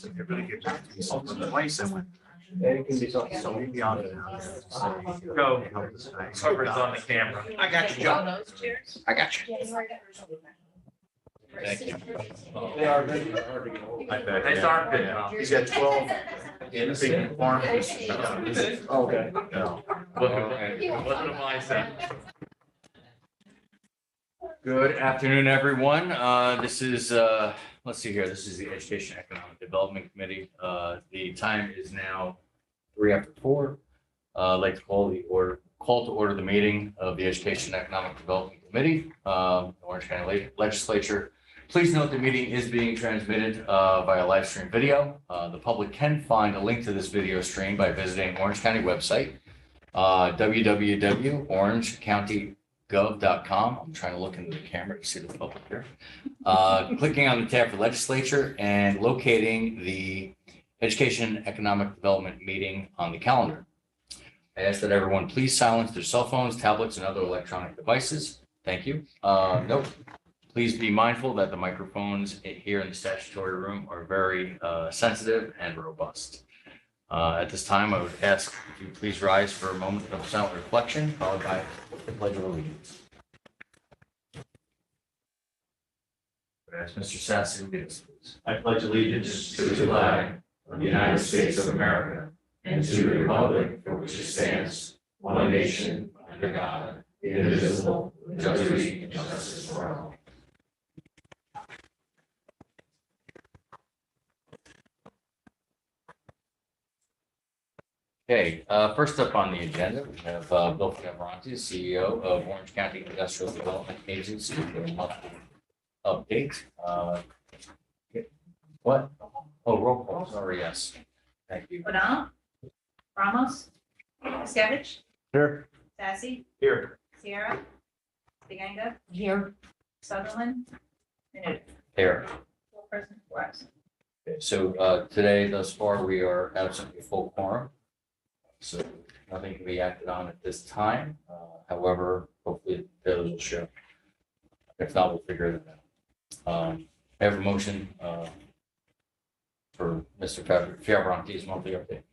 So they're going to get back to me some advice. I went, It can be something. so maybe on it. Go. Coverage on the camera. I got you, Joe. I got you. Thank you. They are very hard to get hold of. Nice armpit. He's got 12 In the big farms. Okay. Wasn't a mindset. Good afternoon, everyone. This is, let's see here, this is the Education Economic Development Committee. The time is now 3:04. I'd like to call to order the meeting of the Education Economic Development Committee, Orange County Legislature. Please note the meeting is being transmitted via live stream video. The public can find a link to this video stream by visiting Orange County website, www.orangecounty.gov.com. I'm trying to look into the camera to see the public here. Clicking on the tab for legislature and locating the Education Economic Development meeting on the calendar. I ask that everyone please silence their cell phones, tablets, and other electronic devices. Thank you. Note, please be mindful that the microphones here in the statutory room are very sensitive and robust. At this time, I would ask if you please rise for a moment of silent reflection, followed by the Pledge of Allegiance. I ask Mr. Sassy to lead us, please. I pledge allegiance to the flag of the United States of America and to the republic for which it stands, one nation, under God, indivisible, with liberty and justice for all. Okay, first up on the agenda, we have Bill Fiabranti, CEO of Orange County Industrial Development Agency, for a monthly update. What? Oh, roll call, sorry, yes. Thank you. O'Donnell. Ramos. Miskevich. Here. Sassy. Here. Sierra. DeGanga. Here. Sutherland. Minute. Here. Four present, four absent. Okay, so today, thus far, we are absent a full quorum. So nothing can be acted on at this time. However, hopefully those will show. If not, we'll figure it out. I have a motion for Mr. Fiabranti's monthly update.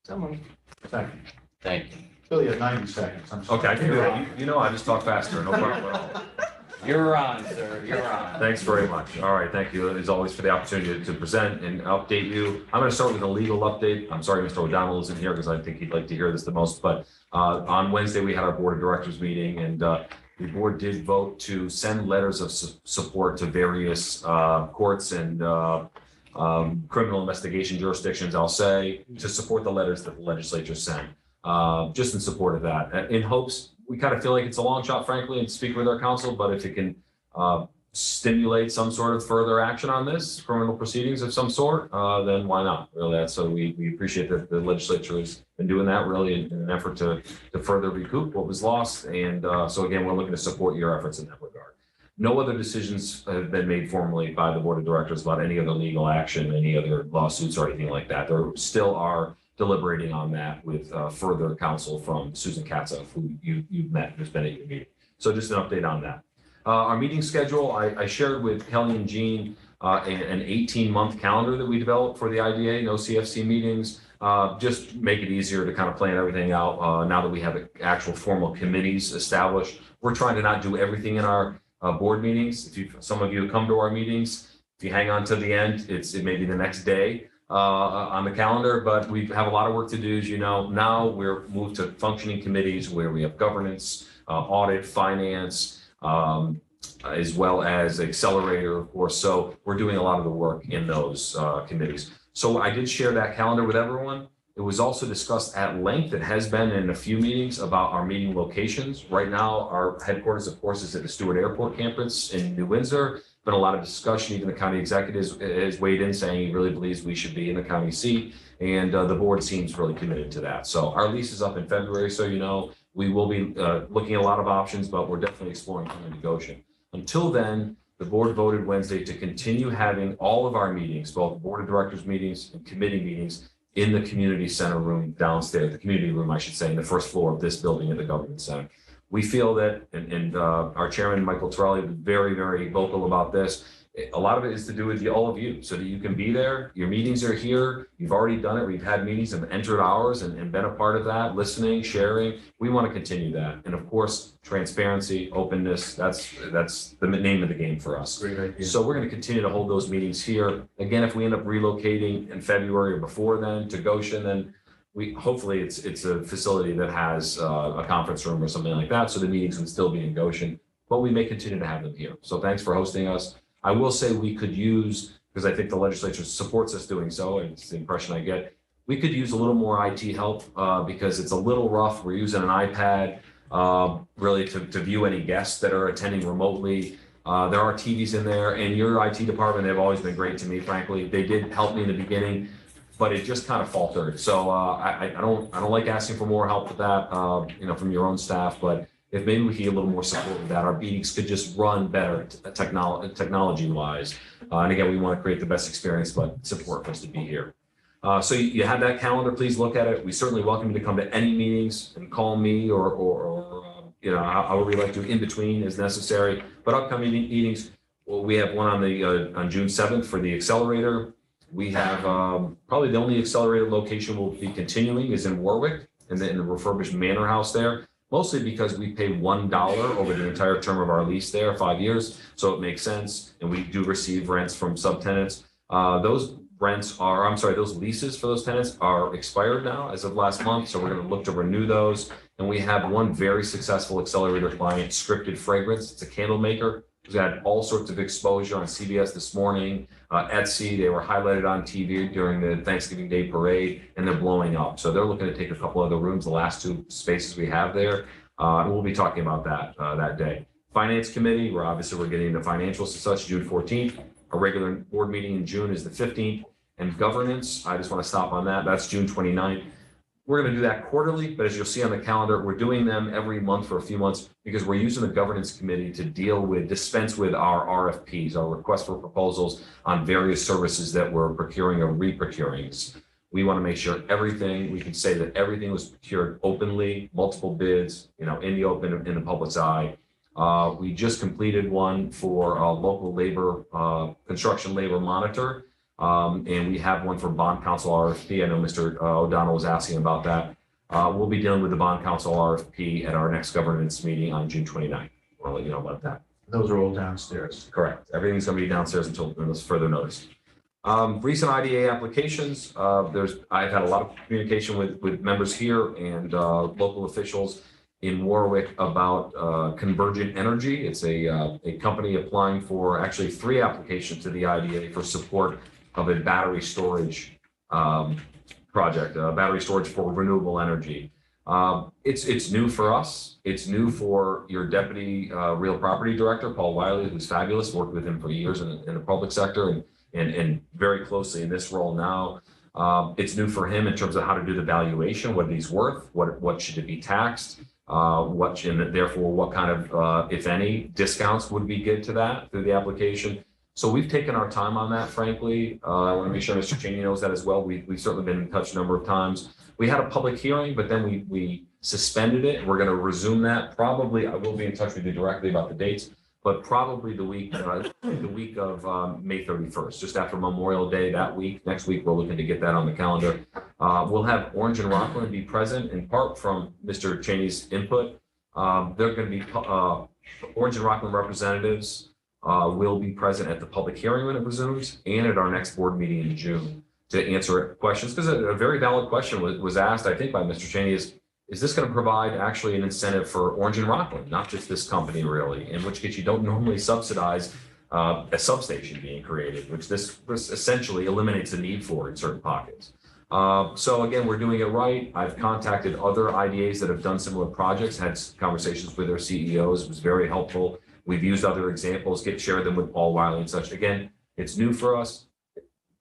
Second. Thank you. Billy had 90 seconds. I'm sorry. Okay, I can do that. You know, I just talk faster, no problem at all. You're on, sir. You're on. Thanks very much. All right, thank you as always for the opportunity to present and update you. I'm going to start with a legal update. I'm sorry Mr. O'Donnell isn't here because I think he'd like to hear this the most, but on Wednesday we had our board of directors meeting and the board did vote to send letters of support to various courts and criminal investigation jurisdictions, I'll say, to support the letters that the legislature sent, just in support of that, in hopes. We kind of feel like it's a long shot, frankly, and speak with our counsel, but if it can stimulate some sort of further action on this, criminal proceedings of some sort, then why not? Really, so we appreciate that the legislature has been doing that really in an effort to further recoup what was lost. And so again, we're looking to support your efforts in that regard. No other decisions have been made formally by the board of directors about any other legal action, any other lawsuits or anything like that. There still are deliberating on that with further counsel from Susan Katza, who you've met, who's been at your meeting. So just an update on that. Our meeting schedule, I shared with Kelly and Jean an 18-month calendar that we developed for the IDA, no CFC meetings, just make it easier to kind of plan everything out now that we have actual formal committees established. We're trying to not do everything in our board meetings. Some of you come to our meetings, if you hang on to the end, it may be the next day. On the calendar, but we have a lot of work to do, as you know. Now we're moved to functioning committees where we have governance, audit, finance, as well as Accelerator, of course. So we're doing a lot of the work in those committees. So I did share that calendar with everyone. It was also discussed at length. It has been in a few meetings about our meeting locations. Right now, our headquarters, of course, is at the Stewart Airport campus in New Windsor. Been a lot of discussion. Even the county executive has weighed in saying he really believes we should be in the county seat, and the board seems really committed to that. So our lease is up in February, so you know we will be looking at a lot of options, but we're definitely exploring coming to Goshen. Until then, the board voted Wednesday to continue having all of our meetings, both board of directors meetings and committee meetings, in the community center room downstairs, the community room, I should say, in the first floor of this building at the government center. We feel that, and our chairman, Michael Torelli, was very, very vocal about this. A lot of it is to do with all of you, so that you can be there. Your meetings are here. You've already done it. We've had meetings and entered ours and been a part of that, listening, sharing. We want to continue that. And of course, transparency, openness, that's the name of the game for us. Great idea. So we're going to continue to hold those meetings here. Again, if we end up relocating in February or before then to Goshen, then hopefully it's a facility that has a conference room or something like that. So the meetings would still be in Goshen, but we may continue to have them here. So thanks for hosting us. I will say we could use, because I think the legislature supports us doing so, and it's the impression I get, we could use a little more IT help because it's a little rough. We're using an iPad really to view any guests that are attending remotely. There are TVs in there, and your IT department, they've always been great to me, frankly. They did help me in the beginning, but it just kind of faltered. So I don't like asking for more help with that, from your own staff, but if maybe we could get a little more support with that, our meetings could just run better technology wise. And again, we want to create the best experience, but support for us to be here. So you have that calendar, please look at it. We certainly welcome you to come to any meetings and call me or however we like to in between as necessary. But upcoming meetings, well, we have one on June 7th for the Accelerator. We have probably the only Accelerator location we'll be continuing is in Warwick in the refurbished Manor House there. Mostly because we pay $1 over the entire term of our lease there, 5 years. So it makes sense. And we do receive rents from subtenants. Those leases for those tenants are expired now as of last month. So we're going to look to renew those. And we have one very successful Accelerator client, Scripted Fragrance. It's a candle maker. We've had all sorts of exposure on CBS this morning, Etsy. They were highlighted on TV during the Thanksgiving Day parade, and they're blowing up. So they're looking to take a couple other rooms, the last two spaces we have there. And we'll be talking about that day. Finance Committee, we're getting into financials and such, June 14th. Our regular board meeting in June is the 15th. And governance, I just want to stop on that. That's June 29th. We're going to do that quarterly, but as you'll see on the calendar, we're doing them every month for a few months because we're using the governance committee to dispense with our RFPs, our request for proposals on various services that we're procuring or re-procuring. We want to make sure we can say that everything was procured openly, multiple bids, in the open, in the public's eye. We just completed one for a local labor, construction labor monitor. And we have one for bond council RFP. I know Mr. O'Donnell was asking about that. We'll be dealing with the bond council RFP at our next governance meeting on June 29th. We'll let you know about that. Those are all downstairs. Correct. Everything's going to be downstairs until further notice. Recent IDA applications. I've had a lot of communication with members here and local officials in Warwick about Convergent Energy. It's a company applying for actually 3 applications to the IDA for support of a battery storage project, battery storage for renewable energy. It's new for us. It's new for your deputy real property director, Paul Wiley, who's fabulous. Worked with him for years in the public sector and very closely in this role now. It's new for him in terms of how to do the valuation, what he's worth, what should it be taxed, and therefore what kind of, if any, discounts would be good to that through the application. So we've taken our time on that, frankly. I want to make sure Mr. Cheney knows that as well. We've certainly been in touch a number of times. We had a public hearing, but then we suspended it. We're going to resume that. Probably, I will be in touch with you directly about the dates, but probably the week of May 31st, just after Memorial Day that week. Next week, we're looking to get that on the calendar. We'll have Orange and Rockland be present in part from Mr. Cheney's input. They're going to be Orange and Rockland representatives will be present at the public hearing when it resumes and at our next board meeting in June to answer questions. Because a very valid question was asked, I think, by Mr. Cheney is this going to provide actually an incentive for Orange and Rockland, not just this company really, in which case you don't normally subsidize a substation being created, which this essentially eliminates the need for in certain pockets. So again, we're doing it right. I've contacted other IDAs that have done similar projects, had conversations with their CEOs. It was very helpful. We've used other examples, shared them with Paul Wiley and such. Again, it's new for us.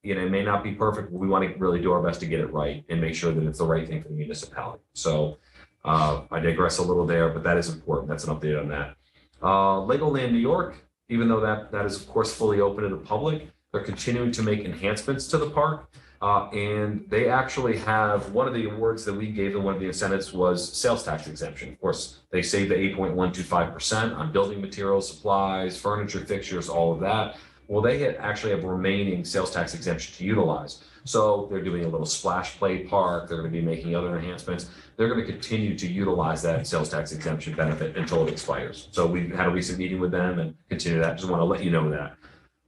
It may not be perfect, but we want to really do our best to get it right and make sure that it's the right thing for the municipality. So I digress a little there, but that is important. That's an update on that. Legoland New York, even though that is of course fully open to the public, they're continuing to make enhancements to the park. And they actually have one of the awards that we gave them, one of the incentives was sales tax exemption. Of course, they saved the 8.125% on building materials, supplies, furniture, fixtures, all of that. Well, they actually have remaining sales tax exemption to utilize. So they're doing a little splash play park. They're going to be making other enhancements. They're going to continue to utilize that sales tax exemption benefit until it expires. So we had a recent meeting with them and continue that. Just want to let you know that.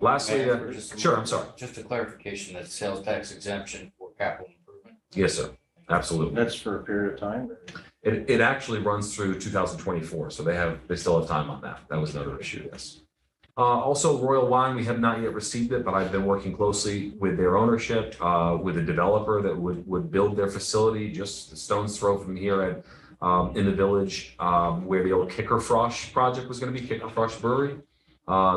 Lastly, sure, I'm sorry. Just a clarification, that sales tax exemption for capital improvement. Yes, sir. Absolutely. That's for a period of time. It actually runs through 2024, so they still have time on that. That was another issue, yes. Also, Royal Wine, we have not yet received it, but I've been working closely with their ownership, with a developer that would build their facility just a stone's throw from here at in the village, where the old Kicker Frosh project was going to be, Kicker Frosh Brewery.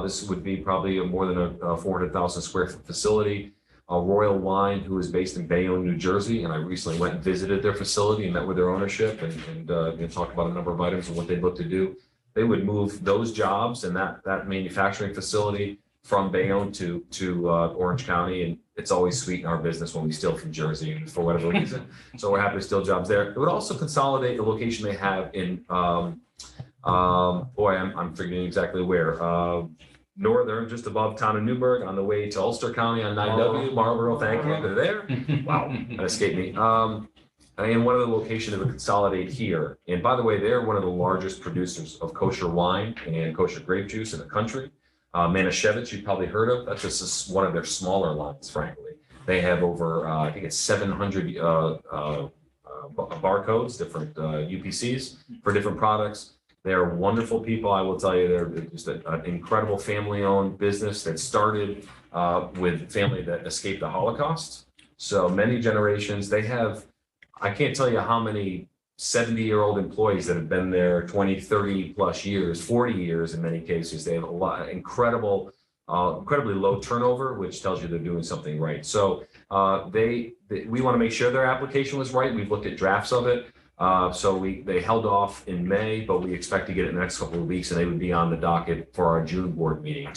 This would be probably more than a 400,000 square foot facility. Royal Wine, who is based in Bayonne, New Jersey, and I recently went and visited their facility and met with their ownership and talked about a number of items and what they'd look to do. They would move those jobs and that manufacturing facility from Bayonne to Orange County, and it's always sweet in our business when we steal from Jersey for whatever reason. So we're happy to steal jobs there. It would also consolidate the location they have in I'm forgetting exactly where. Northern, just above town of Newburgh, on the way to Ulster County on 9W, Marlboro, thank you, they're there. Wow, that escaped me. And one of the locations that would consolidate here. And by the way, they're one of the largest producers of kosher wine and kosher grape juice in the country. Manischewitz, you've probably heard of. That's just one of their smaller lines, frankly. They have over, I think it's 700 barcodes, different UPCs for different products. They're wonderful people. I will tell you, they're just an incredible family-owned business that started with family that escaped the Holocaust. So many generations. They have, I can't tell you how many 70-year-old employees that have been there 20, 30 plus years, 40 years in many cases. They have a lot, incredibly low turnover, which tells you they're doing something right. So we want to make sure their application was right. We've looked at drafts of it. So they held off in May, but we expect to get it in the next couple of weeks, and they would be on the docket for our June board meeting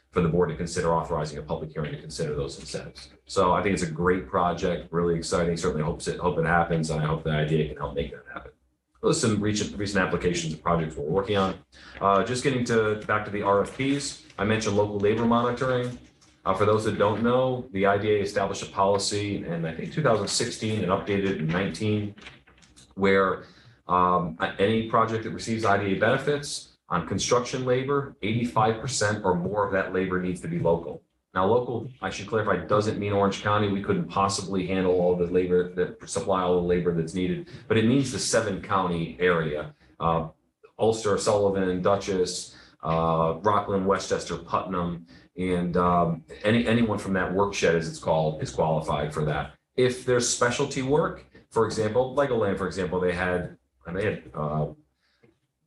for the board to consider authorizing a public hearing to consider those incentives. So I think it's a great project, really exciting. Certainly hope it happens, and I hope the idea can help make that happen. Those are some recent applications and projects we're working on. Just getting back to the RFPs. I mentioned local labor monitoring. For those that don't know, the IDA established a policy in I think 2016 and updated in 19. Where any project that receives IDA benefits on construction labor, 85% or more of that labor needs to be local. Now, local, I should clarify, doesn't mean Orange County. We couldn't possibly handle all the labor, supply all the labor that's needed, but it means the 7-county area. Ulster, Sullivan, Dutchess, Rockland, Westchester, Putnam, and anyone from that workshed, as it's called, is qualified for that. If there's specialty work, for example, Legoland, for example, they had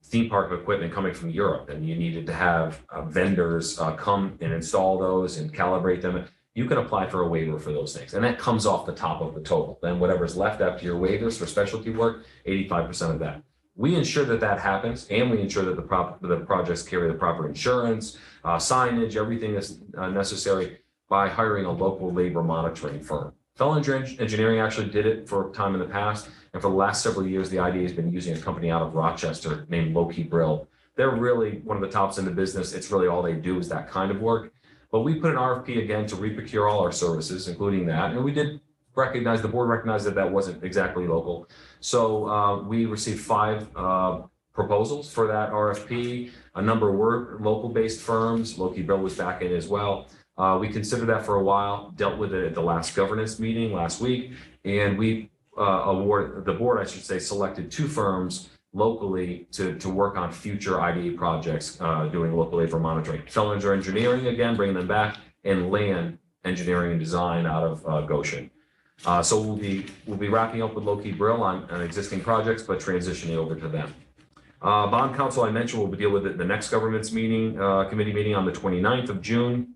theme park equipment coming from Europe, and you needed to have vendors come and install those and calibrate them. You can apply for a waiver for those things, and that comes off the top of the total. Then whatever's left after your waivers for specialty work, 85% of that. We ensure that happens, and we ensure that the projects carry the proper insurance, signage, everything that's necessary by hiring a local labor monitoring firm. Fellinger Engineering actually did it for a time in the past, and for the last several years, the IDA has been using a company out of Rochester named Loki Brill. They're really one of the tops in the business. It's really all they do is that kind of work. But we put an RFP again to re-procure all our services, including that, and we did recognize, the board recognized that wasn't exactly local. So we received 5 proposals for that RFP. A number were local-based firms. Loki Brill was back in as well. We considered that for a while, dealt with it at the last governance meeting last week, and the board, I should say, selected 2 firms locally to work on future IDA projects doing local labor monitoring. Fellinger Engineering, again, bringing them back, and Land Engineering and Design out of Goshen. So we'll be wrapping up with Loki Brill on existing projects, but transitioning over to them. Bond Council, I mentioned, will deal with it in the next government's meeting, committee meeting on the 29th of June.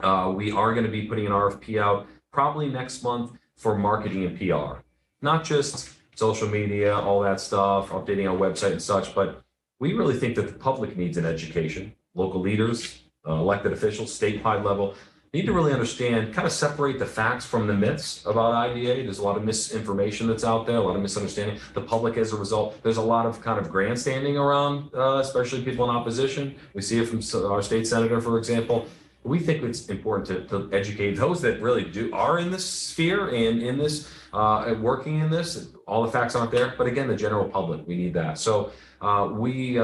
We are going to be putting an RFP out probably next month for marketing and PR, not just social media, all that stuff, updating our website and such, but we really think that the public needs an education. Local leaders, elected officials, statewide level, need to really understand, kind of separate the facts from the myths about IDA. There's a lot of misinformation that's out there, a lot of misunderstanding. The public, as a result, there's a lot of kind of grandstanding around, especially people in opposition. We see it from our state senator, for example. we think it's important to educate those that really are in this sphere and in this, working in this. All the facts aren't there, but again, the general public, we need that. So we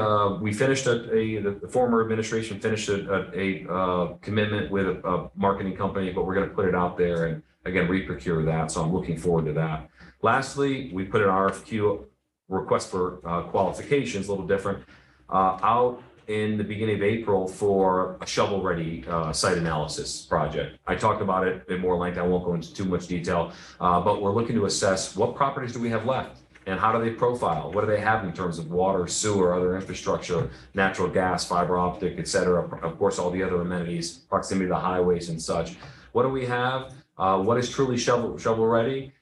finished the former administration finished a commitment with a marketing company, but we're going to put it out there and again, reprocure that. So I'm looking forward to that. Lastly, we put an RFQ, request for qualifications, a little different, out in the beginning of April for a shovel-ready site analysis project. I talked about it in more length. I won't go into too much detail, but we're looking to assess what properties do we have left and how do they profile? What do they have in terms of water, sewer, other infrastructure, natural gas, fiber optic, et cetera. Of course, all the other amenities, proximity to the highways and such. What do we have? What is truly shovel-ready?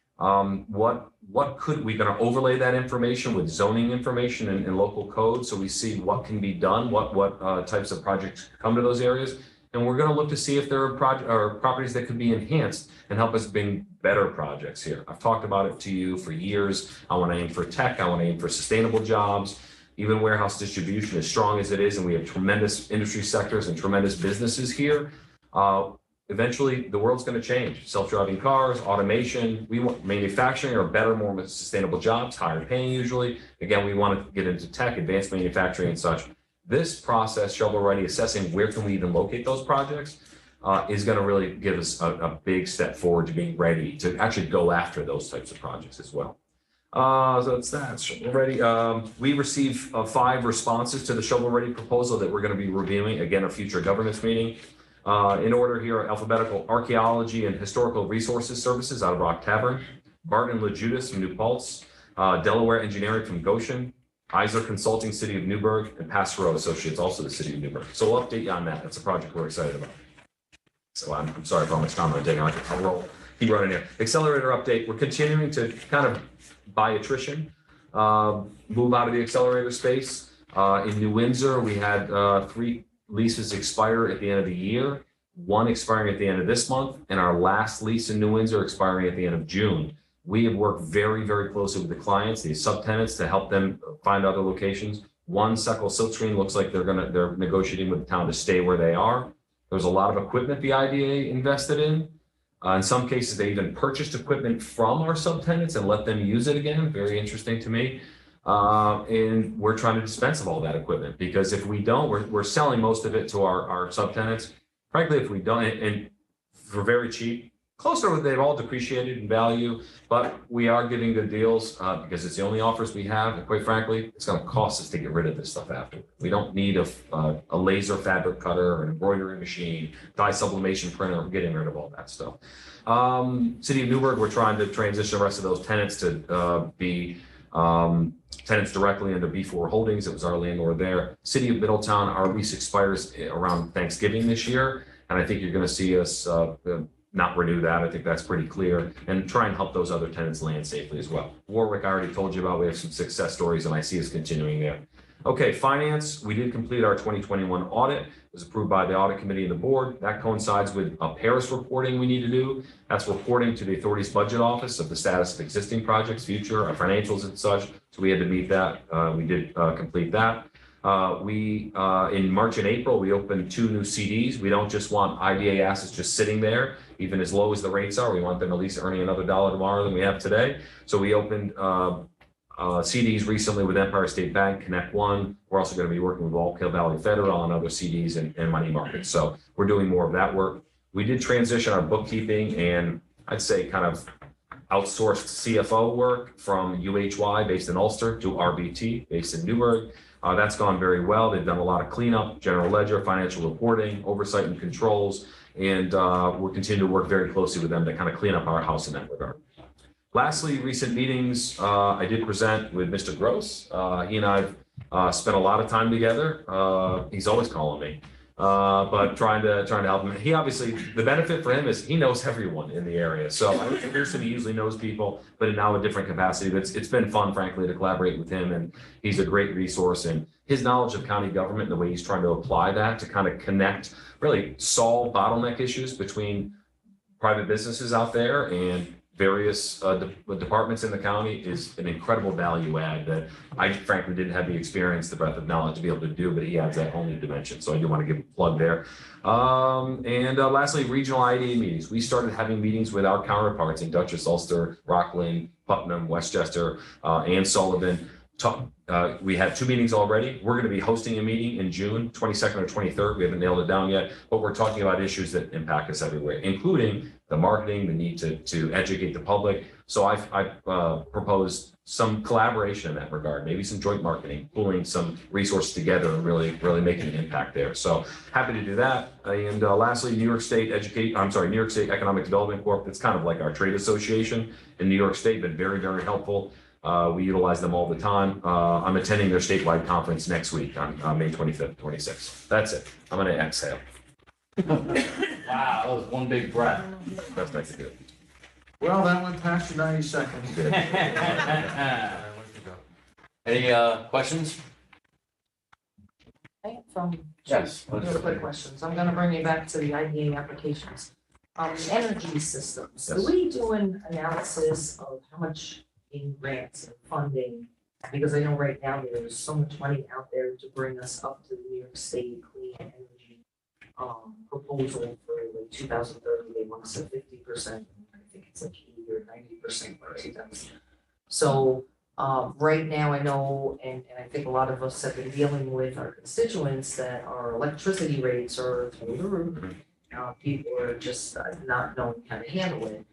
What could we going to overlay that information with zoning information and local code so we see what can be done, what types of projects come to those areas, and we're going to look to see if there are properties that could be enhanced and help us bring better projects here. I've talked about it to you for years. I want to aim for tech. I want to aim for sustainable jobs. Even warehouse distribution, as strong as it is, and we have tremendous industry sectors and tremendous businesses here. Eventually, the world's going to change. Self-driving cars, automation. We want manufacturing or better, more sustainable jobs, higher paying usually. Again, we want to get into tech, advanced manufacturing and such. This process, shovel-ready, assessing where can we even locate those projects, is going to really give us a big step forward to being ready to actually go after those types of projects as well. So it's that, shovel-ready. We received 5 responses to the shovel-ready proposal that we're going to be reviewing, again, a future governance meeting. In order here, alphabetical: Archaeology and Historical Resources Services out of Rock Tavern, Barton and LaJudas from New Paltz, Delaware Engineering from Goshen, Eisler Consulting, City of Newburgh, and Passero Associates, also the City of Newburgh. So we'll update you on that. That's a project we're excited about. So I'm sorry for how much time I'm taking. I'll roll, keep running here. Accelerator update. We're continuing to kind of, by attrition, move out of the accelerator space. In New Windsor, we had 3 leases expire at the end of the year, 1 expiring at the end of this month, and our last lease in New Windsor expiring at the end of June. We have worked very, very closely with the clients, the subtenants, to help them find other locations. 1 Seckle Silkscreen looks like they're negotiating with the town to stay where they are. There's a lot of equipment the IDA invested in. In some cases, they even purchased equipment from our subtenants and let them use it again. Very interesting to me. And we're trying to dispense of all that equipment, because if we don't, we're selling most of it to our subtenants. Frankly, if we don't, and for very cheap, closer, they've all depreciated in value, but we are getting good deals because it's the only offers we have. And quite frankly, it's going to cost us to get rid of this stuff after. We don't need a laser fabric cutter or an embroidery machine, dye sublimation printer. We're getting rid of all that stuff. City of Newburgh, we're trying to transition the rest of those tenants to be tenants directly into B4 Holdings. It was our landlord there. City of Middletown, our lease expires around Thanksgiving this year, and I think you're going to see us not renew that. I think that's pretty clear, and try and help those other tenants land safely as well. Warwick, I already told you about. We have some success stories, and I see us continuing there. Okay, finance. We did complete our 2021 audit. It was approved by the audit committee and the board. That coincides with a Paris reporting we need to do. That's reporting to the authority's budget office of the status of existing projects, future, our financials and such. So we had to meet that. We did complete that. In March and April, we opened 2 new CDs. We don't just want IDA assets just sitting there, even as low as the rates are. We want them at least earning another $1 tomorrow than we have today. So we opened CDs recently with Empire State Bank, Connect One. We're also going to be working with Wallkill Valley Federal and other CDs and money markets. So we're doing more of that work. We did transition our bookkeeping and I'd say kind of outsourced CFO work from UHY based in Ulster to RBT based in Newburgh. That's gone very well. They've done a lot of cleanup, general ledger, financial reporting, oversight and controls, and we'll continue to work very closely with them to kind of clean up our house in that regard. Lastly, recent meetings, I did present with Mr. Gross. He and I've spent a lot of time together. He's always calling me, but trying to help him. He obviously, the benefit for him is he knows everyone in the area. So I think Pearson, he usually knows people, but now a different capacity. But it's been fun, frankly, to collaborate with him, and he's a great resource. And his knowledge of county government and the way he's trying to apply that to kind of connect, really solve bottleneck issues between private businesses out there and various departments in the county is an incredible value add that I frankly didn't have the experience, the breadth of knowledge to be able to do, but he adds that whole new dimension. So I do want to give a plug there. Lastly, regional IDA meetings. We started having meetings with our counterparts in Dutchess, Ulster, Rockland, Putnam, Westchester, and Sullivan. We had 2 meetings already. We're going to be hosting a meeting in June 22nd or 23rd. We haven't nailed it down yet, but we're talking about issues that impact us everywhere, including the marketing, the need to educate the public. So I've proposed some collaboration in that regard, maybe some joint marketing, pulling some resources together and really making an impact there. So happy to do that. And lastly, New York State Economic Development Corp. It's kind of like our trade association in New York State, but very, very helpful. We utilize them all the time. I'm attending their statewide conference next week on May 25th, 26th. That's it. I'm going to exhale. Wow, that was one big breath. Best I could do. Well, that went past your 90 seconds. Any questions? From Yes. real quick questions. I'm gonna bring you back to the IDA applications. Energy systems. Do Yes. we do an analysis of how much in grants and funding? Because I know right now there's so much money out there to bring us up to the New York State clean energy proposal for like 2030. They want us at 50%. I think it's like 80 or 90% by 2000. So right now, I know, and I think a lot of us have been dealing with our constituents that our electricity rates are through the roof. People are just not knowing how to handle it.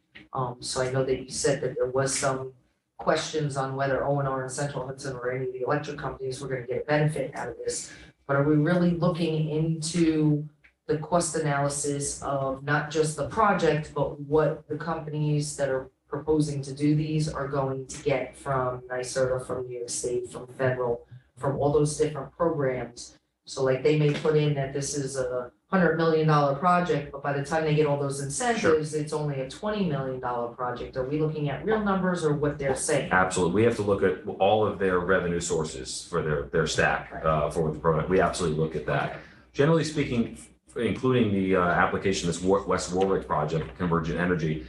So I know that you said that there was some questions on whether O&R and Central Hudson or any of the electric companies were gonna get a benefit out of this. But are we really looking into the cost analysis of not just the project, but what the companies that are proposing to do these are going to get from NYSERDA, from New York State, from federal, from all those different programs? So like they may put in that this is a $100 million project, but by the time they get all those incentives, it's only a $20 million project. Are we looking at real numbers or what they're saying? Absolutely. We have to look at all of their revenue sources for their stack for the product. We absolutely look at that. Generally speaking, including the application, this West Warwick project, Convergent Energy,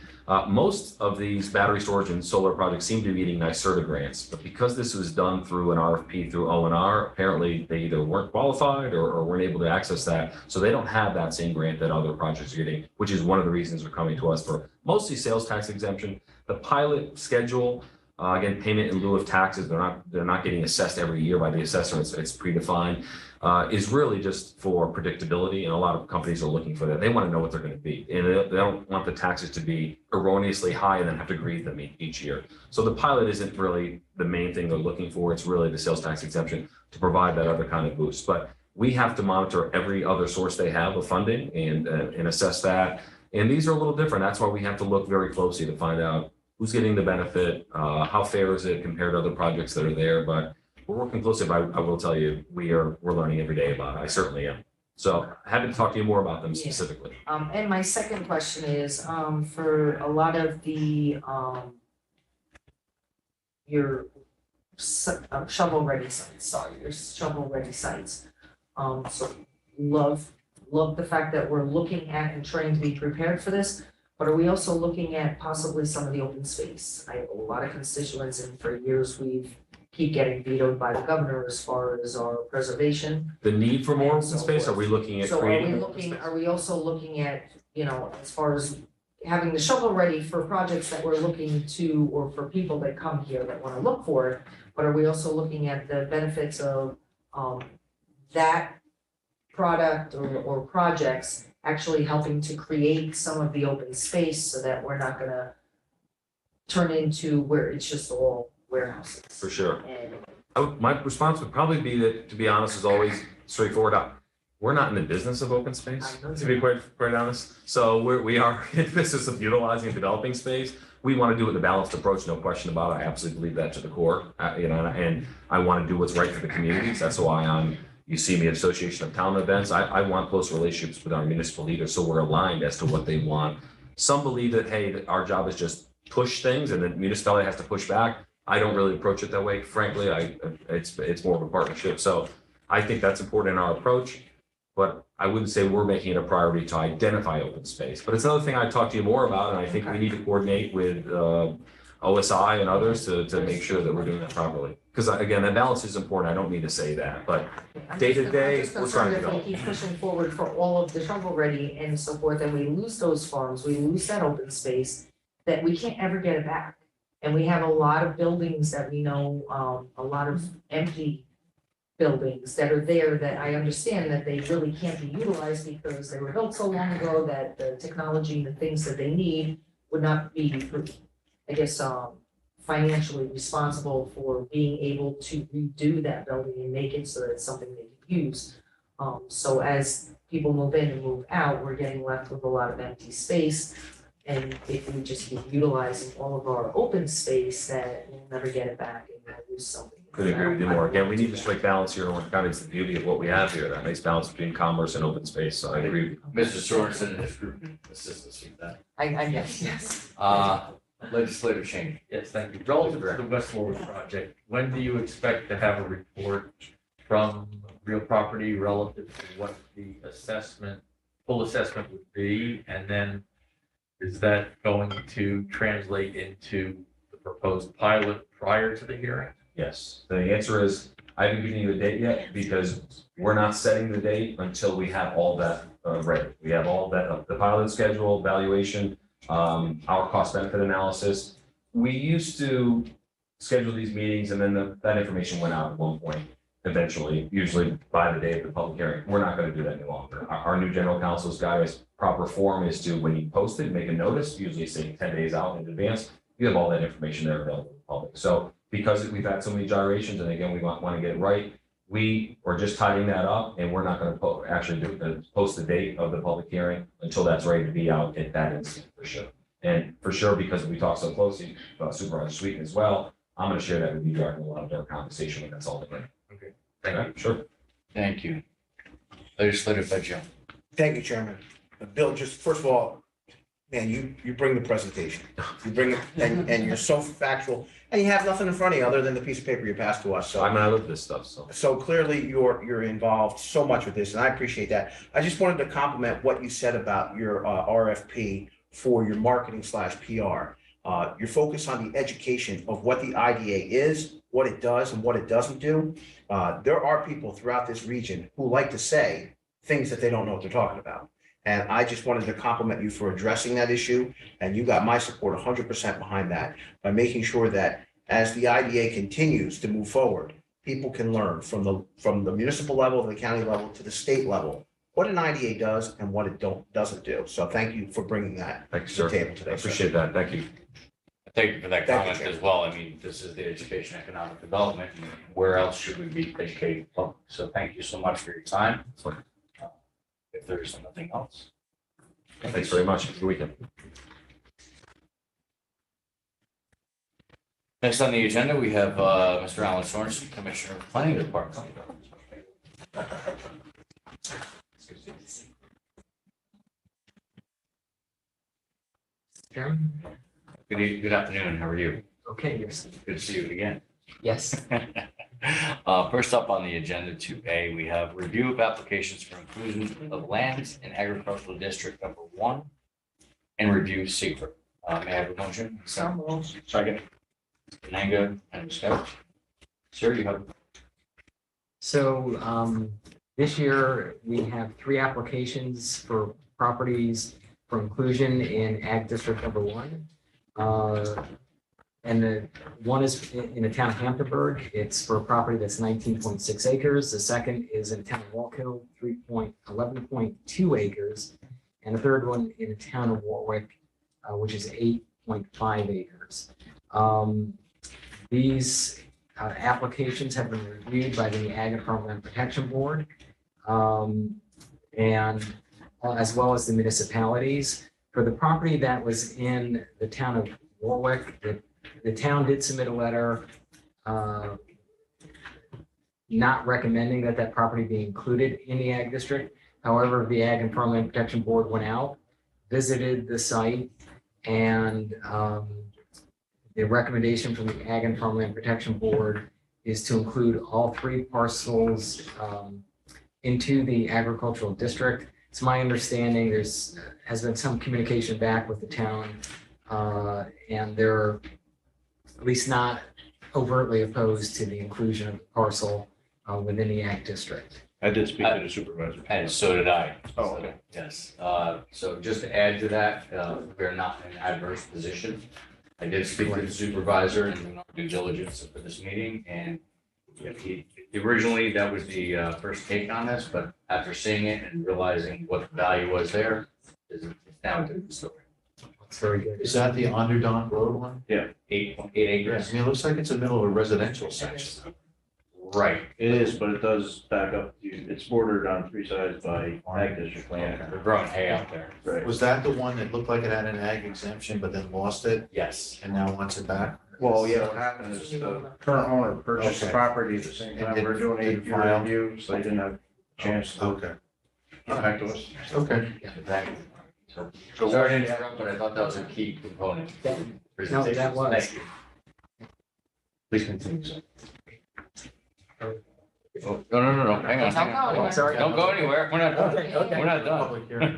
most of these battery storage and solar projects seem to be getting NYSERDA grants, but because this was done through an RFP through O&R, apparently they either weren't qualified or weren't able to access that. So they don't have that same grant that other projects are getting, which is one of the reasons they're coming to us for mostly sales tax exemption. The pilot schedule, again, payment in lieu of taxes, they're not getting assessed every year by the assessor, it's predefined, is really just for predictability, and a lot of companies are looking for that. They want to know what they're going to be, and they don't want the taxes to be erroneously high and then have to grieve them each year. So the pilot isn't really the main thing they're looking for, it's really the sales tax exemption to provide that other kind of boost. But we have to monitor every other source they have of funding and assess that, and these are a little different. That's why we have to look very closely to find out who's getting the benefit, how fair is it compared to other projects that are there. But we're working closely, but I will tell you, we're learning every day about it. I certainly am. So happy to talk to you more about them specifically. And my second question is, for a lot of the, your shovel-ready sites, so love the fact that we're looking at and trying to be prepared for this, but are we also looking at possibly some of the open space? I have a lot of constituents, and for years we've keep getting vetoed by the governor as far as our preservation. The need for more And open so space, are forth. we looking at So creating? are we also looking at, as far as having the shovel ready for projects that we're looking to, or for people that come here that wanna look for it, but are we also looking at the benefits of, that product or projects actually helping to create some of the open space so that we're not gonna turn into where it's just all warehouses? For sure. And My response would probably be that, to be honest, is always straightforward. We're not in the business of open space, I know to be quite honest. So we are in the business of utilizing and developing space. We want to do it in a balanced approach, no question about it. I absolutely believe that to the core, and I want to do what's right for the communities. That's why you see me at Association of Town events. I want close relationships with our municipal leaders, so we're aligned as to what they want. Some believe that, hey, that our job is just push things and the municipality has to push back. I don't really approach it that way. Frankly, it's more of a partnership. So I think that's important in our approach. but I wouldn't say we're making it a priority to identify open space. But it's another thing I'd talk to you more about, and I think we need to coordinate with OSI and others to make sure that we're doing that properly. Because again, that balance is important. I don't mean to say that, but day to day, we're trying to If we keep pushing forward for all of the shovel ready and so forth, and we lose those farms, we lose that open space, that we can't ever get it back. And we have a lot of buildings that we know, a lot of empty buildings that are there that I understand that they really can't be utilized because they were built so long ago that the technology, the things that they need would not be, I guess, financially responsible for being able to redo that building and make it so that it's something they can use. So as people move in and move out, we're getting left with a lot of empty space. And if we just keep utilizing all of our open space, that we'll never get it back and we'll lose something. Couldn't agree with you more. Again, we need to strike balance here, and kind of it's the beauty of what we have here, that nice balance between commerce and open space. So I agree. Mr. Sorensen and his group assist us with that. I guess, yes. Legislative change. Yes, thank you. Relative to the West Warwick project, when do you expect to have a report from real property relative to what the assessment, full assessment would be? And then is that going to translate into the proposed pilot prior to the hearing? Yes, the answer is, I haven't given you a date yet because we're not setting the date until we have all that ready. We have all that, the pilot schedule, valuation, our cost benefit analysis. We used to schedule these meetings and then that information went out at one point, eventually, usually by the day of the public hearing. We're not going to do that any longer. Our new general counsel's guidance, proper form is to, when you post it, make a notice, usually say 10 days out in advance, you have all that information there available to the public. So because we've had so many gyrations, and again, we want to get it right, we are just tidying that up, and we're not going to actually post the date of the public hearing until that's ready to be out at that instant, for sure. And for sure, because we talk so closely about Supervisor Sweeten as well, I'm going to share that with you during a lot of our conversation when that's all done. Okay, thank you. Sure. Thank you. Legislative Budget. Thank you, Chairman. Bill, just first of all, man, you bring the presentation. You bring it, and you're so factual, and you have nothing in front of you other than the piece of paper you passed to us. So I mean, I love this stuff, so. So clearly you're involved so much with this, and I appreciate that. I just wanted to compliment what you said about your RFP for your marketing / PR. Your focus on the education of what the IDA is, what it does, and what it doesn't do. There are people throughout this region who like to say things that they don't know what they're talking about. And I just wanted to compliment you for addressing that issue. And you got my support 100% behind that by making sure that as the IDA continues to move forward, people can learn from the municipal level to the county level to the state level, what an IDA does and what it doesn't do. So thank you for bringing that Thank you, to sir. the table today. I appreciate that. Thank you. Thank you for that Thank you, comment Chair. as well. I mean, this is the education economic development. And where else should we be educating the public? So thank you so much for your time. If there's nothing else. Thanks very much. Have a good weekend. Next on the agenda, we have Mr. Alan Sorensen, Commissioner of Planning Department. Chairman? Good afternoon. How are you? Okay, yes. Good to see you again. Yes. First up on the agenda, 2A, we have review of applications for inclusion of lands in agricultural district number 1 and review secret. May I have a motion? Second. Nanga and Scott. Sir, you have. So this year, we have 3 applications for properties for inclusion in Ag District number 1. And the one is in the town of Hamptonburg. It's for a property that's 19.6 acres. The second is in the town of Walk Hill, 11.2 acres. And the third one in the town of Warwick, which is 8.5 acres. These applications have been reviewed by the Ag and Farmland Protection Board, and as well as the municipalities. For the property that was in the town of Warwick, the town did submit a letter not recommending that property be included in the ag district. However, the Ag and Farmland Protection Board went out, visited the site, and the recommendation from the Ag and Farmland Protection Board is to include all 3 parcels into the agricultural district. It's my understanding has been some communication back with the town, and they're at least not overtly opposed to the inclusion of the parcel within the ag district. I did speak to the supervisor. And so did I. Oh, okay. Yes, so just to add to that, we're not in an adverse position. I did speak to the supervisor and doing our due diligence for this meeting, and originally that was the first take on this, but after seeing it and realizing what the value was there, it's down to the story. It's very good. Is that the Underdon Road one? 8.8 Yeah, acres. I mean, it looks like it's in the middle of a residential section. Right. It is, but it does back up. It's bordered on three sides by ag district land. They're growing hay out there. Right. Was that the one that looked like it had an ag exemption, but then lost it Yes. and now wants it back? Well, yeah, what happened is the current owner purchased the Okay. property at the same time we're doing Didn't 8-year file. review, so they didn't have a chance to Okay, get back to us. okay. So, sorry to interrupt, but I thought that was a key component. No, that was. Thank you. Please continue, sir. Oh, no, hang on. Don't go anywhere. Sorry. Don't go anywhere, we're not done. Okay, okay. We're not done. Public hearing.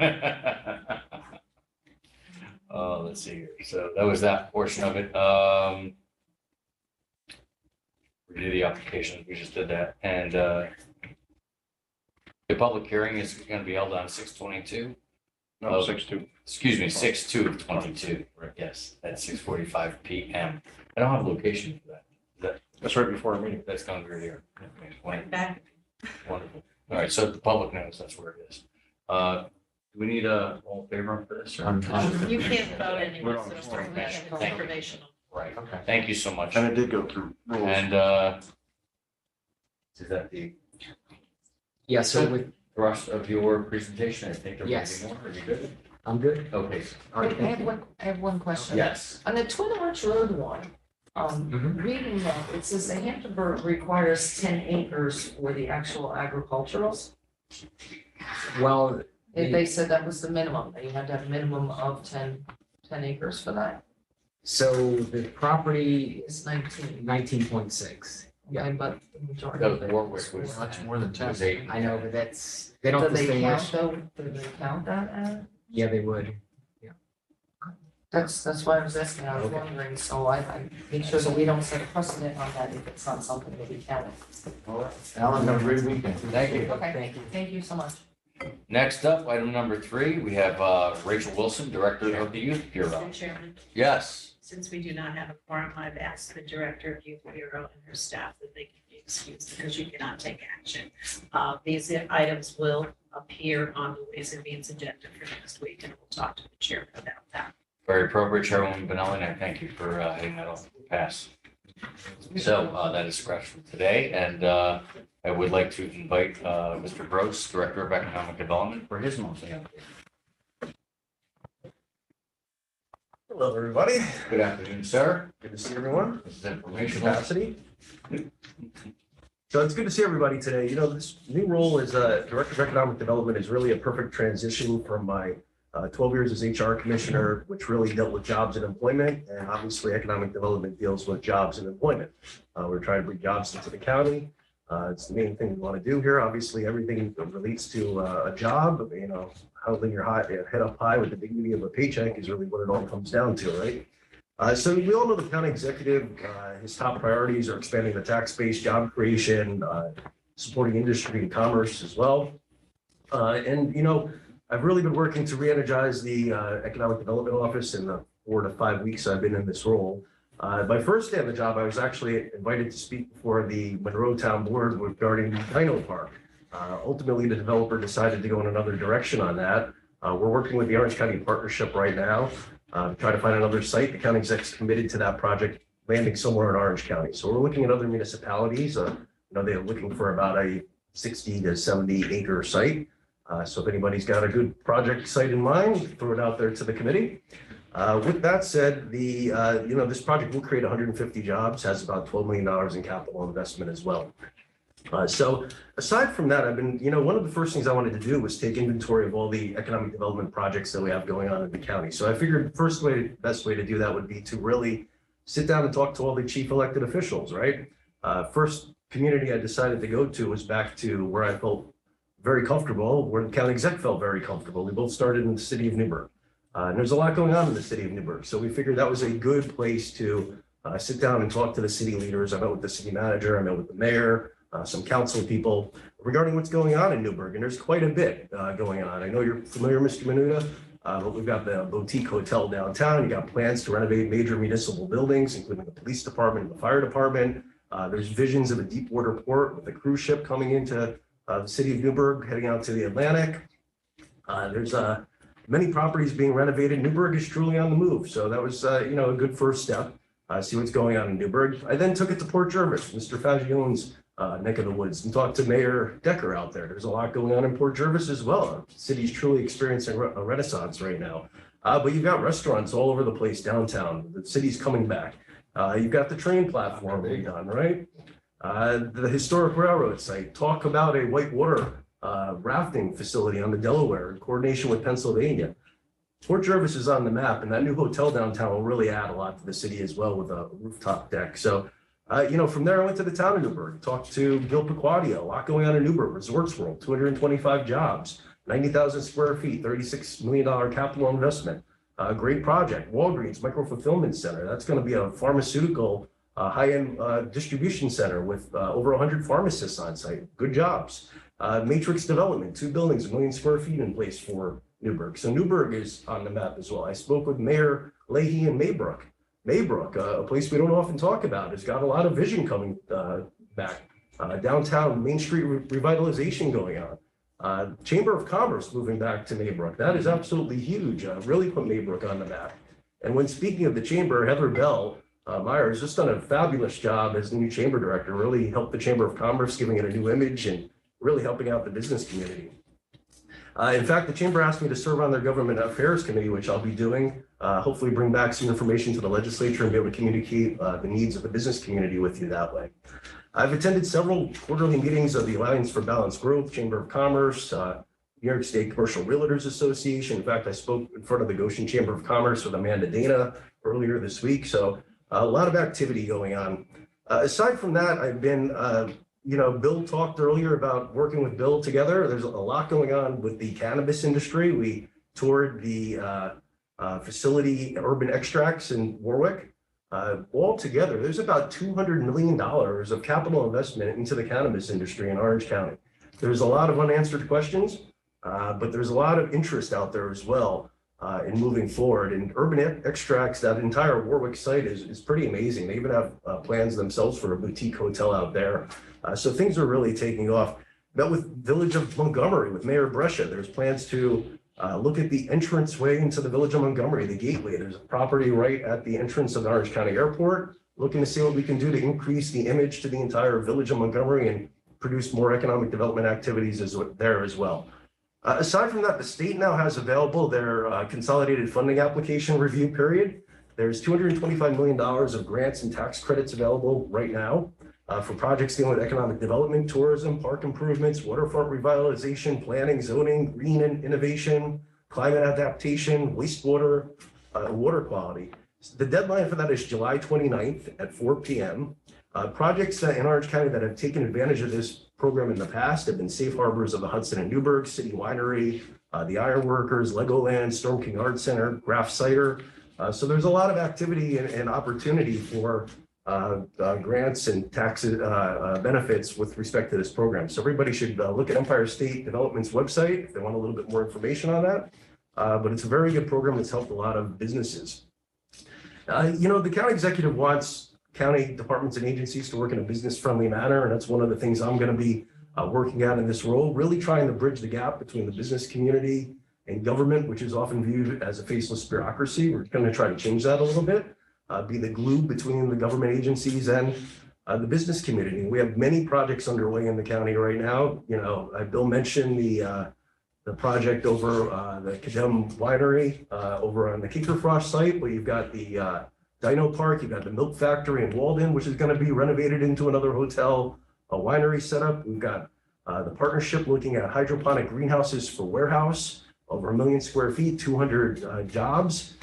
Let's see here, so that was that portion of it, we did the application, we just did that, and, the public hearing is gonna be held on 6/22, No, 6-2. excuse me, 6/2/22, yes, at 6:45 PM. I don't have a location for that, That's right before our meeting. that's gonna be here. Right back. Wonderful, all right, so the public knows that's where it is. Do we need a all in favor for this? or- You can't vote anyway, We're so on- it's informational. Thank you. Informational. Right, Okay. thank you so much. And it did go through rules. And, is that the Yeah, so with, thrust of your presentation? I think there might Yes. be more. Are you good? I'm good. Okay. All right, thank you. I have one question. Yes. On the Twin Arch Road one, Mhm. reading that, it says the Hamptonburg requires 10 acres for the actual agriculturals. Well, They said that was the minimum, that you had to have a minimum of 10 acres for that. so the property It's 19. 19.6. Yeah. Okay, but the majority That of was it. Warwick was. Much more than 10. Was 8. I know, but they don't Do they distinguish. count though, do they count that as? Yeah, they would. That's why I was asking, I was Okay. wondering, so I make sure that we don't set a precedent on that if it's not something that we count. Alan, have a great weekend. Thank you. Okay, Thank you. thank you so much. Next up, item number 3, we have Rachel Wilson, Director of the Youth Bureau. Mr. Chairman, Yes. since we do not have a quorum, I've asked the Director of Youth Bureau and her staff that they can be excused because you cannot take action. These items will appear on the Ways and Means agenda for next week, and we'll talk to the chairman about that. Very appropriate, Chairwoman Benelli, and I thank you for heading that off the pass. So that is scratched from today, and I would like to invite Mr. Gross, Director of Economic Development, for his monthly update. Hello, everybody. Good afternoon, sir. Good to see everyone. This is informational. Capacity. So it's good to see everybody today. You know, this new role as Director of Economic Development is really a perfect transition from my 12 years as HR Commissioner, which really dealt with jobs and employment. And obviously, economic development deals with jobs and employment. We're trying to bring jobs into the county. It's the main thing we want to do here. Obviously, everything that relates to a job, you know, holding your head up high with the dignity of a paycheck is really what it all comes down to, right? So we all know the county executive, his top priorities are expanding the tax base, job creation, supporting industry and commerce as well. And, you know, I've really been working to re-energize the Economic Development Office in the 4 to 5 weeks I've been in this role. My first day on the job, I was actually invited to speak before the Monroe Town Board regarding the Dino Park. Ultimately, the developer decided to go in another direction on that. We're working with the Orange County Partnership right now, to try to find another site. The county exec's committed to that project landing somewhere in Orange County. So we're looking at other municipalities. You know, they're looking for about a 60 to 70 acre site. So if anybody's got a good project site in mind, throw it out there to the committee. With that said, you know, this project will create 150 jobs, has about $12 million in capital investment as well. So aside from that, I've been, you know, one of the first things I wanted to do was take inventory of all the economic development projects that we have going on in the county. So I figured the best way to do that would be to really sit down and talk to all the chief elected officials, right? First community I decided to go to was back to where I felt very comfortable, where the county exec felt very comfortable. We both started in the city of Newburgh. And there's a lot going on in the city of Newburgh. So we figured that was a good place to sit down and talk to the city leaders. I met with the city manager, I met with the mayor, some council people regarding what's going on in Newburgh. And there's quite a bit going on. I know you're familiar, Mr. Menuda, but we've got the boutique hotel downtown. You got plans to renovate major municipal buildings, including the police department and the fire department. There's visions of a deep water port with a cruise ship coming into the city of Newburgh, heading out to the Atlantic. There's many properties being renovated. Newburgh is truly on the move. So that was, a good first step. See what's going on in Newburgh. I then took it to Port Jervis, Mr. Fagione's neck of the woods, and talked to Mayor Decker out there. There's a lot going on in Port Jervis as well. The city's truly experiencing a renaissance right now. But you've got restaurants all over the place downtown. The city's coming back. You've got the train platform being done, right? The historic railroad site. Talk about a whitewater rafting facility on the Delaware in coordination with Pennsylvania. Port Jervis is on the map, and that new hotel downtown will really add a lot to the city as well with a rooftop deck. So, from there I went to the town of Newburgh, talked to Gil Piquadio, a lot going on in Newburgh, Resorts World, 225 jobs, 90,000 square feet, $36 million capital investment. Great project. Walgreens Micro-Fulfillment Center. That's going to be a pharmaceutical high-end distribution center with over 100 pharmacists on site. Good jobs. Matrix Development, 2 buildings, 1 million square feet in place for Newburgh. So Newburgh is on the map as well. I spoke with Mayor Leahy in Maybrook. Maybrook, a place we don't often talk about, has got a lot of vision coming back. Downtown Main Street revitalization going on. Chamber of Commerce moving back to Maybrook. That is absolutely huge. Really put Maybrook on the map. And when speaking of the chamber, Heather Bell Meyer has just done a fabulous job as the new chamber director, really helped the Chamber of Commerce, giving it a new image and really helping out the business community. In fact, the chamber asked me to serve on their government affairs committee, which I'll be doing. Hopefully bring back some information to the legislature and be able to communicate the needs of the business community with you that way. I've attended several quarterly meetings of the Alliance for Balanced Growth, Chamber of Commerce, New York State Commercial Realtors Association. In fact, I spoke in front of the Goshen Chamber of Commerce with Amanda Dana earlier this week. So a lot of activity going on. Aside from that, I've been Bill talked earlier about working with Bill together. There's a lot going on with the cannabis industry. We toured the facility Urban Extracts in Warwick. All together, there's about $200 million of capital investment into the cannabis industry in Orange County. There's a lot of unanswered questions, but there's a lot of interest out there as well in moving forward. And Urban Extracts, that entire Warwick site is pretty amazing. They even have plans themselves for a boutique hotel out there. So things are really taking off. Met with Village of Montgomery with Mayor Brescia. There's plans to look at the entranceway into the Village of Montgomery, the gateway. There's a property right at the entrance of the Orange County Airport, looking to see what we can do to increase the image to the entire Village of Montgomery and produce more economic development activities there as well. Aside from that, the state now has available their consolidated funding application review period. There's $225 million of grants and tax credits available right now for projects dealing with economic development, tourism, park improvements, waterfront revitalization, planning, zoning, green and innovation, climate adaptation, wastewater, water quality. The deadline for that is July 29th at 4 p.m. Projects in Orange County that have taken advantage of this program in the past have been Safe Harbors of the Hudson and Newburgh, City Winery, the Ironworkers, Legoland, Storm King Art Center, Graf Cider. So there's a lot of activity and opportunity for grants and tax benefits with respect to this program. So everybody should look at Empire State Development's website if they want a little bit more information on that. But it's a very good program that's helped a lot of businesses. The county executive wants county departments and agencies to work in a business-friendly manner, and that's one of the things I'm going to be working at in this role, really trying to bridge the gap between the business community and government, which is often viewed as a faceless bureaucracy. We're going to try to change that a little bit. Be the glue between the government agencies and the business community. We have many projects underway in the county right now. Bill mentioned the project over the Cadem Winery over on the Kinkerfrost site, where you've got the Dino Park, you've got the Milk Factory in Walden, which is going to be renovated into another hotel, a winery setup. We've got the partnership looking at hydroponic greenhouses for warehouse, over 1 million square feet, 200 jobs.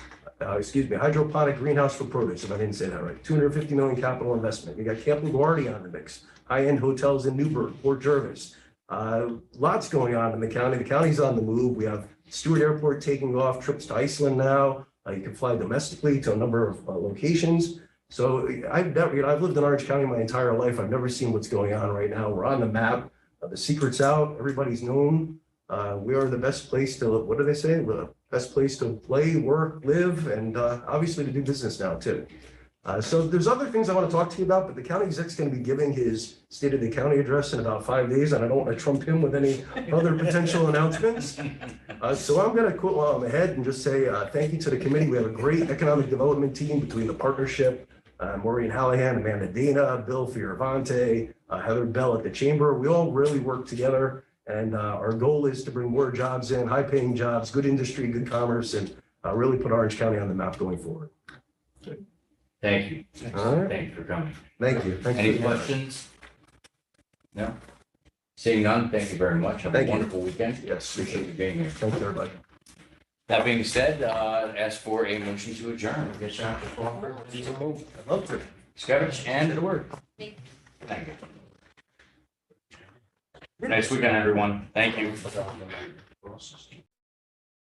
Hydroponic greenhouse for produce, if I didn't say that right. 250 million capital investment. We got Camp LaGuardia on the mix. High-end hotels in Newburgh, Port Jervis. Lots going on in the county. The county's on the move. We have Stewart Airport taking off, trips to Iceland now. You can fly domestically to a number of locations. So I've lived in Orange County my entire life. I've never seen what's going on right now. We're on the map. The secret's out. Everybody's known. We are the best place to, what do they say? The best place to play, work, live, and obviously to do business now too. So there's other things I want to talk to you about, but the county exec's going to be giving his State of the County address in about 5 days, and I don't want to trump him with any other potential announcements. So I'm going to quote while I'm ahead and just say thank you to the committee. We have a great economic development team between the partnership, Maureen Hallahan, Amanda Dana, Bill Fioravante, Heather Bell at the Chamber. We all really work together, and our goal is to bring more jobs in, high-paying jobs, good industry, good commerce, and really put Orange County on the map going forward. Thank you. All right. Thank you for coming. Thank you. Thank Any you. questions? No? Seeing none, thank you very much. Have a Thank you. wonderful weekend. Yes. Appreciate you being here. Thank you, everybody. That being said, ask for a motion to adjourn. Get you out the phone. I'd love to. Skevich and the word. Thank you. Nice weekend, everyone. Thank you.